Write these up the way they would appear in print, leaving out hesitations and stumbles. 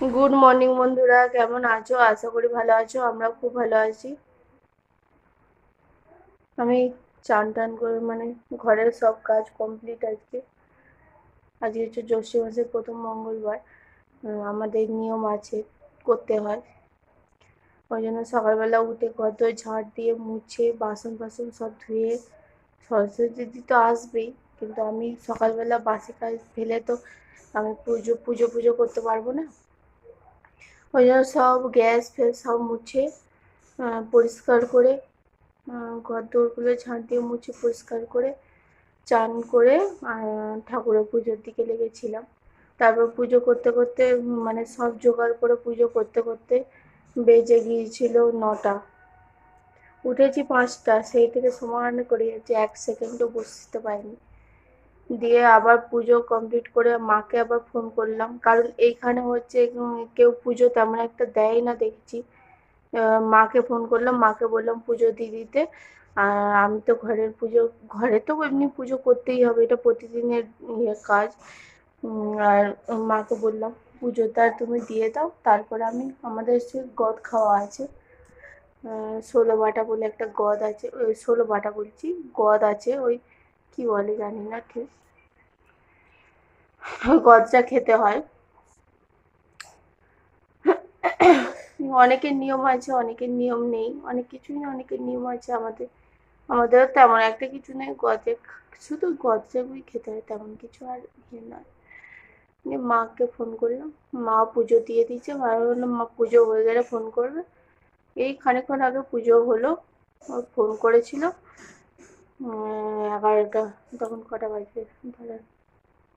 Good morning বন্ধুরা, কেমন আছো? আশা করি ভালো আছো। আমরা খুব ভালো আছি। আমি চান টান করে ঘরের সব কাজ কমপ্লিট। আজকে হচ্ছে জ্যৈষ্ঠ মাসের প্রথম মঙ্গলবার। আমাদের নিয়ম আছে, করতে হয়। ওই জন্য সকালবেলা উঠে ঘর দোর ঝাড় দিয়ে মুছে বাসন ফাসন সব ধুয়ে, সরস্বতী দিদি তো আসবেই, কিন্তু আমি সকালবেলা বাসি কাজ ফেলে তো আমি পুজো পুজো পুজো করতে পারবো না। ওই জন্য সব গ্যাস ফ্যাস সব মুছে পরিষ্কার করে ঘর দোরগুলো ঝাঁট দিয়ে মুছে পরিষ্কার করে চান করে ঠাকুরের পুজোর দিকে লেগেছিলাম। তারপর পুজো করতে করতে সব জোগাড় করে পুজো করতে করতে বেজে গিয়েছিল 9টা। উঠেছি 5টা, সেই থেকে সমান করে যাচ্ছে, 1 সেকেন্ডও বসতে পারিনি। দিয়ে আবার পুজো কমপ্লিট করে মাকে আবার ফোন করলাম, কারণ এইখানে হচ্ছে কেউ পুজো তেমন একটা দেয় না দেখছি। মাকে ফোন করলাম, মাকে বললাম পুজো দিয়ে দিতে। আর আমি তো ঘরের পুজো, ঘরে তো এমনি পুজো করতেই হবে, এটা প্রতিদিনের কাজ। আর মাকে বললাম পুজোটা তুমি দিয়ে দাও, তারপরে আমি আমাদের সে গদ খাওয়া আছে। 16 বাটা বলে একটা গদ আছে, ওই 16 বাটা বলছি, গদ আছে, ওই কি বলে জানি না ঠিক, ওই গদটা খেতে হয়। অনেকের নিয়ম আছে, অনেকের নিয়ম নেই, অনেক কিছুই অনেকের নিয়ম আছে। আমাদেরও তেমন একটা কিছু নেই, গজে শুধু গজাগুই খেতে হয়, তেমন কিছু আর ইয়ে নয়। নিয়ে মাকে ফোন করলাম, মা পুজো দিয়ে দিয়েছে। মা বললাম মা পুজো হয়ে গেলে ফোন করবে। এই খানিকক্ষণ আগে পুজো হলো, ও ফোন করেছিল। 11টা, তখন কটা বাজবে তাহলে,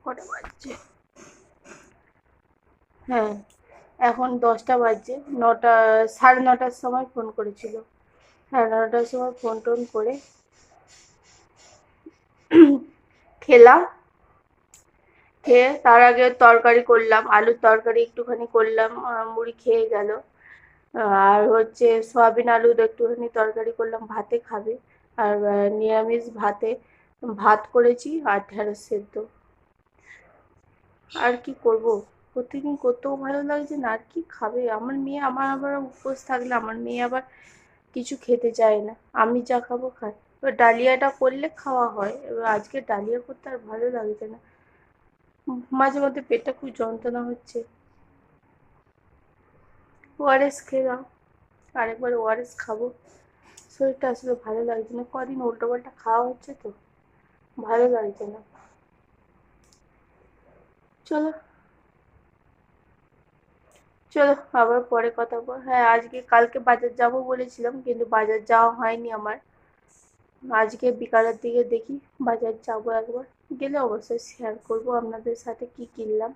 কটা বাজছে, হ্যাঁ এখন 10টা বাজছে। 9টা, 9:30টার সময় ফোন করেছিল। 9:30টার সময় ফোন টোন করে খেলাম। খেয়ে তার আগে তরকারি করলাম, আলুর তরকারি একটুখানি করলাম, মুড়ি খেয়ে গেল। আর হচ্ছে সয়াবিন আলুর একটুখানি তরকারি করলাম, ভাতে খাবে। আর নিরামিষ ভাতে ভাত করেছি আর ঢেঁড়স সেদ্ধ। আর কি করব, প্রতিদিন করতেও ভালো লাগছে না, আর কি খাবে আমার মেয়ে? আমার আবার উপোস থাকলে আমার মেয়ে আবার কিছু খেতে চায় না, আমি যা খাবো খায়। এবার ডালিয়াটা করলে খাওয়া হয়, এবার আজকে ডালিয়া করতে আর ভালো লাগছে না। মাঝে মধ্যে পেটটা খুব যন্ত্রণা হচ্ছে। ওআরএস খেলাম, আরেকবার ওআরএস খাবো। শরীরটা আসলে ভালো লাগছে না, কদিন উল্টো পাল্টা খাওয়া হচ্ছে তো, ভালো লাগছে না। চলো চলো, আবার পরে কথা বল। হ্যাঁ, আজকে কালকে বাজার যাব বলেছিলাম, কিন্তু বাজার যাওয়া হয়নি আমার। আজকে বিকালের দিকে দেখি বাজার যাবো একবার, গেলে অবশ্যই শেয়ার করব আপনাদের সাথে কি কিনলাম।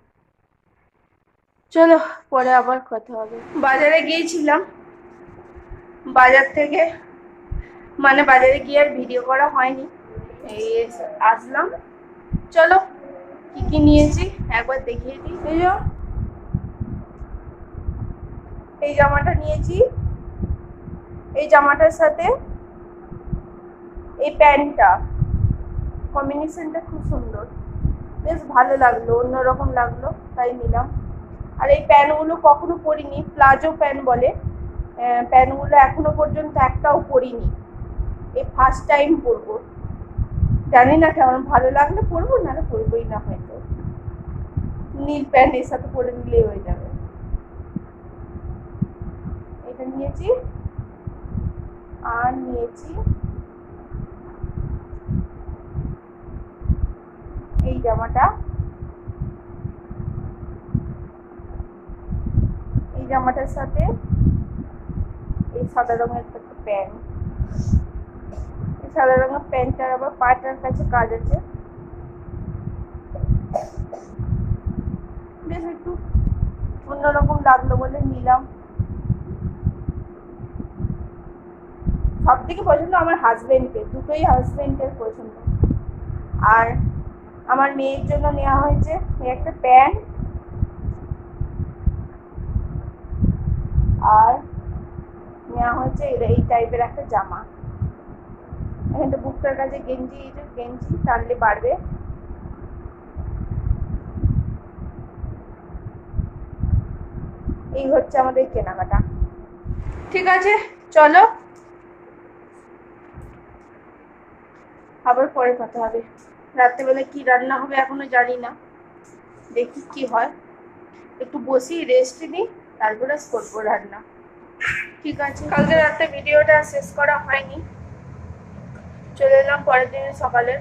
চলো, পরে আবার কথা হবে। বাজারে গিয়েছিলাম, বাজার থেকে বাজারে গিয়ে আর ভিডিও করা হয়নি, এই আসলাম। চলো, কি কি নিয়েছি একবার দেখিয়ে দিই। এই জামাটা নিয়েছি, এই জামাটার সাথে এই প্যান্টটা, কম্বিনেশনটা খুব সুন্দর, বেশ ভালো লাগলো, অন্যরকম লাগলো, তাই নিলাম। আর এই প্যান্টগুলো কখনো পরিনি, প্লাজো প্যান্ট বলে, প্যান্টগুলো এখনো পর্যন্ত একটাও পরিনি, এই ফার্স্ট টাইম পরবো। জানি না কেমন, ভালো লাগলে পরবো, না পরবোই না হয়তো। নীল প্যান্ট এর সাথে পরে নিলেই হয়ে যাবে। এটা নিয়েছি, আর নিয়েছি এই জামাটা, এই জামাটার সাথে এই সাদা রঙের একটা প্যান্ট। এই সাদা রঙের প্যান্টটার আবার পাটার কাছে কাজ আছে, বেশ একটু অন্যরকম লাগলো বলে নিলাম। সব থেকে পছন্দ আমার হাজবেন্ডের, দুটোই হাজবেন্ডের পছন্দ। আর আমার মেয়ের জন্য নেওয়া হয়েছে একটা প্যান্ট, আর নেওয়া হয়েছে এই টাইপের একটা জামা। এখানটা বুকটার কাছে গেঞ্জি, গেঞ্জি টানলে বাড়বে। এই হচ্ছে আমাদের কেনাকাটা। ঠিক আছে, চলো আবার পরে কথা হবে। রাত্রেবেলা কি রান্না হবে এখনো জানি না, দেখি কি হয়। একটু বসি, রেস্ট নিই, তারপরে করবো রান্না। ঠিক আছে, কালকে রাতে ভিডিওটা শেষ করা হয়নি, চলে এলাম পরের দিনে সকালে।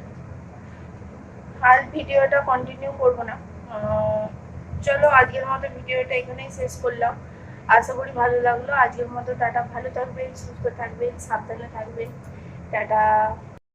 আর ভিডিওটা কন্টিনিউ করবো না। চলো আজকের মতো ভিডিওটা এখানেই শেষ করলাম। আশা করি ভালো লাগলো। আজকের মতো টাটা, ভালো থাকবেন, সুস্থ থাকবেন, সাবধানে থাকবেন, টাটা।